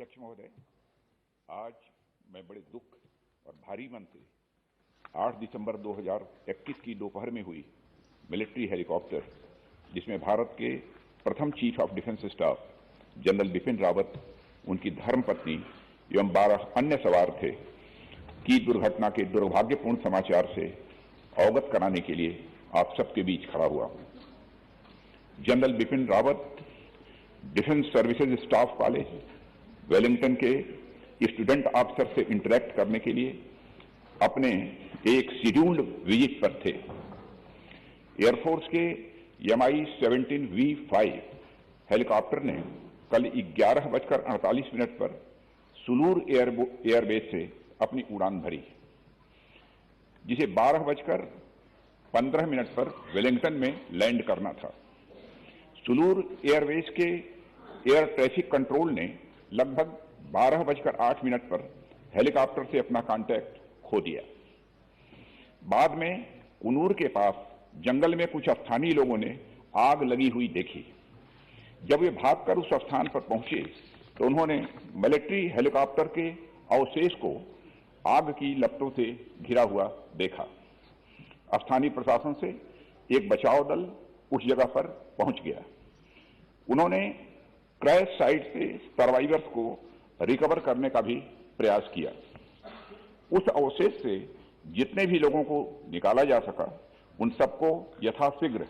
अध्यक्ष महोदय, आज मैं बड़े दुख और भारी मन से 8 दिसंबर 2021 की दोपहर में हुई मिलिट्री हेलीकॉप्टर, जिसमें भारत के प्रथम chief of defence staff general Bipin Rawat, उनकी धर्मपत्नी एवं 12 अन्य सवार थे, की दुर्घटना के दुर्भाग्यपूर्ण समाचार से अवगत कराने के लिए आप सबके बीच खड़ा हुआ हूं। General Bipin Rawat defence services staff college Wellington के स्टूडेंट ऑफिसर से इंटरेक्ट करने के लिए अपने एक शेड्यूल्ड विजिट पर थे। एयरफोर्स के Mi-17V5 हेलीकॉप्टर ने कल 11:48 पर सुलूर एयरबेस से अपनी उड़ान भरी, जिसे 12:15 पर वेलिंगटन में लैंड करना था। सुलूर एयरबेस के एयर ट्रैफिक कंट्रोल ने लगभग 12:08 पर हेलीकॉप्टर से अपना कांटेक्ट खो दिया। बाद में कुनूर के पास जंगल में कुछ स्थानीय लोगों ने आग लगी हुई देखी। जब वे भागकर उस स्थान पर पहुंचे तो उन्होंने मिलिट्री हेलीकॉप्टर के अवशेष को आग की लपटों से घिरा हुआ देखा। स्थानीय प्रशासन से एक बचाव दल उस जगह पर पहुंच गया। उन्होंने क्रैश साइट से सर्वाइवर्स को रिकवर करने का भी प्रयास किया। उस अवशेष से जितने भी लोगों को निकाला जा सका, उन सबको यथाशीघ्र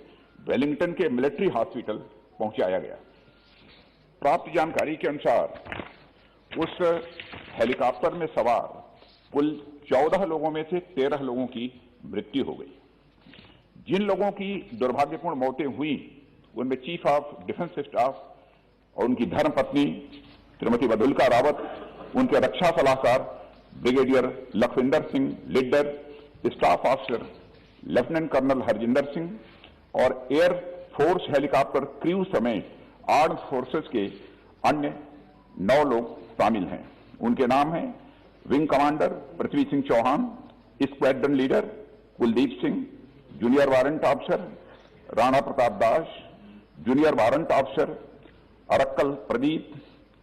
वेलिंगटन के मिलिट्री हॉस्पिटल पहुंचाया गया। प्राप्त जानकारी के अनुसार उस हेलीकॉप्टर में सवार कुल 14 लोगों में से 13 लोगों की मृत्यु हो गई। जिन लोगों की दुर्भाग्यपूर्ण मौतें हुई, उनमें चीफ ऑफ डिफेंस स्टाफ और उनकी धर्मपत्नी श्रीमती बदुल्का रावत, उनके रक्षा सलाहकार brigadier Lakhwinder Singh Lidder, staff officer lieutenant colonel Harjinder Singh और एयर फोर्स हेलीकॉप्टर क्रू समेत आर्म्ड फोर्सेस के अन्य 9 लोग शामिल हैं। उनके नाम हैं wing commander Prithvi Singh Chauhan, squadron leader Kuldeep Singh, junior warrant officer Rana Pratap Das, junior warrant officer Arakkal Pradeep,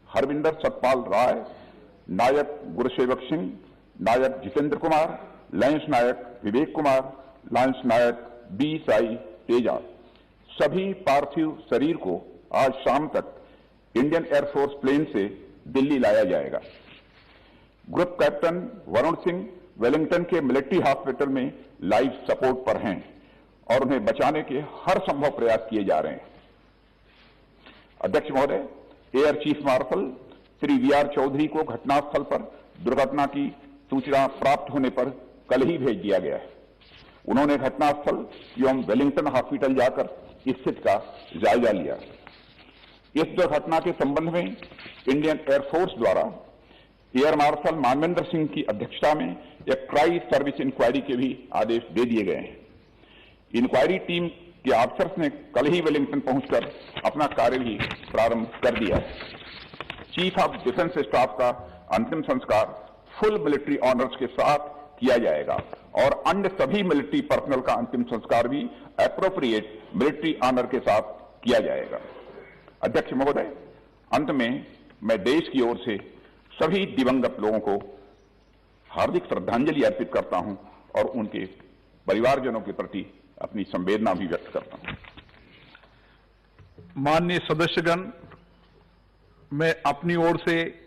Harvinder Satpal Rai, Naik Gurusewak Singh, Naik Jitendra Kumar, lance Naik Vivek Kumar, lance Naik B Sai Teja. सभी पार्थिव शरीर को आज शाम तक इंडियन एयरफोर्स प्लेन से दिल्ली लाया जाएगा। Group captain Varun Singh Wellington के मिलिट्री हॉस्पिटल में लाइफ सपोर्ट पर हैं और उन्हें बचाने के हर संभव प्रयास किए जा रहे हैं। अध्यक्ष महोदय, air chief marshal Shri VR Chaudhary को घटनास्थल पर दुर्घटना की सूचना प्राप्त होने पर कल ही भेज दिया गया है। उन्होंने घटनास्थल एवं वेलिंगटन हॉस्पिटल जाकर स्थिति का जायजा लिया। इस दुर्घटना के संबंध में इंडियन एयरफोर्स द्वारा एयर मार्शल मानवेंद्र सिंह की अध्यक्षता में एक ट्राई सर्विस इंक्वायरी के भी आदेश दे दिए गए हैं। इंक्वायरी टीम के ऑफिसर्स ने कल ही वेलिंगटन पहुंचकर अपना कार्य भी प्रारंभ कर दिया है। चीफ ऑफ डिफेंस स्टाफ का अंतिम संस्कार फुल मिलिट्री ऑनर्स के साथ किया जाएगा और अन्य सभी मिलिट्री पर्सनल का अंतिम संस्कार भी एप्रोप्रिएट मिलिट्री ऑनर के साथ किया जाएगा। अध्यक्ष महोदय, अंत में मैं देश की ओर से सभी दिवंगत लोगों को हार्दिक श्रद्धांजलि अर्पित करता हूं और उनके परिवारजनों के प्रति अपनी संवेदना भी व्यक्त करता हूं। माननीय सदस्यगण, मैं अपनी ओर से